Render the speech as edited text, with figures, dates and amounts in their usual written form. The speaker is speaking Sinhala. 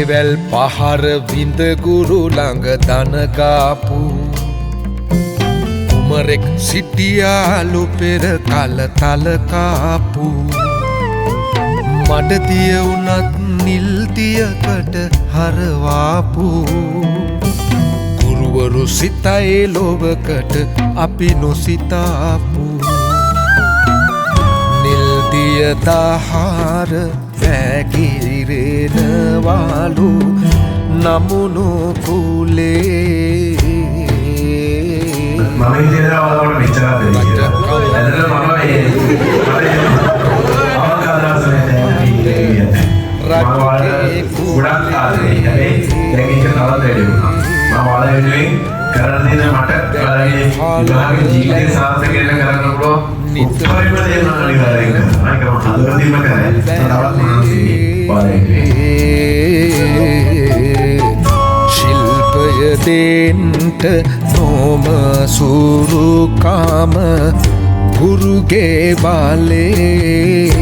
වේවැල් පහර විඳ ගුරු ළඟ දනගාපු කුමරෙක් සිටියාලු පෙර කල තලකාපු මඩදිය වුණත් නිල්දියකට හරවාපු ගුරුවරු සිතයි ලොවකට අපි නොසිතාපු නිල්දිය දහර වැගිරෙනවාලු නමුණු කුලේ මම ඉතින් අවුරුදු මෙච්චර ශිල්පය දෙන්ට නොම සුරුකාම ගුරුගේ බාලේ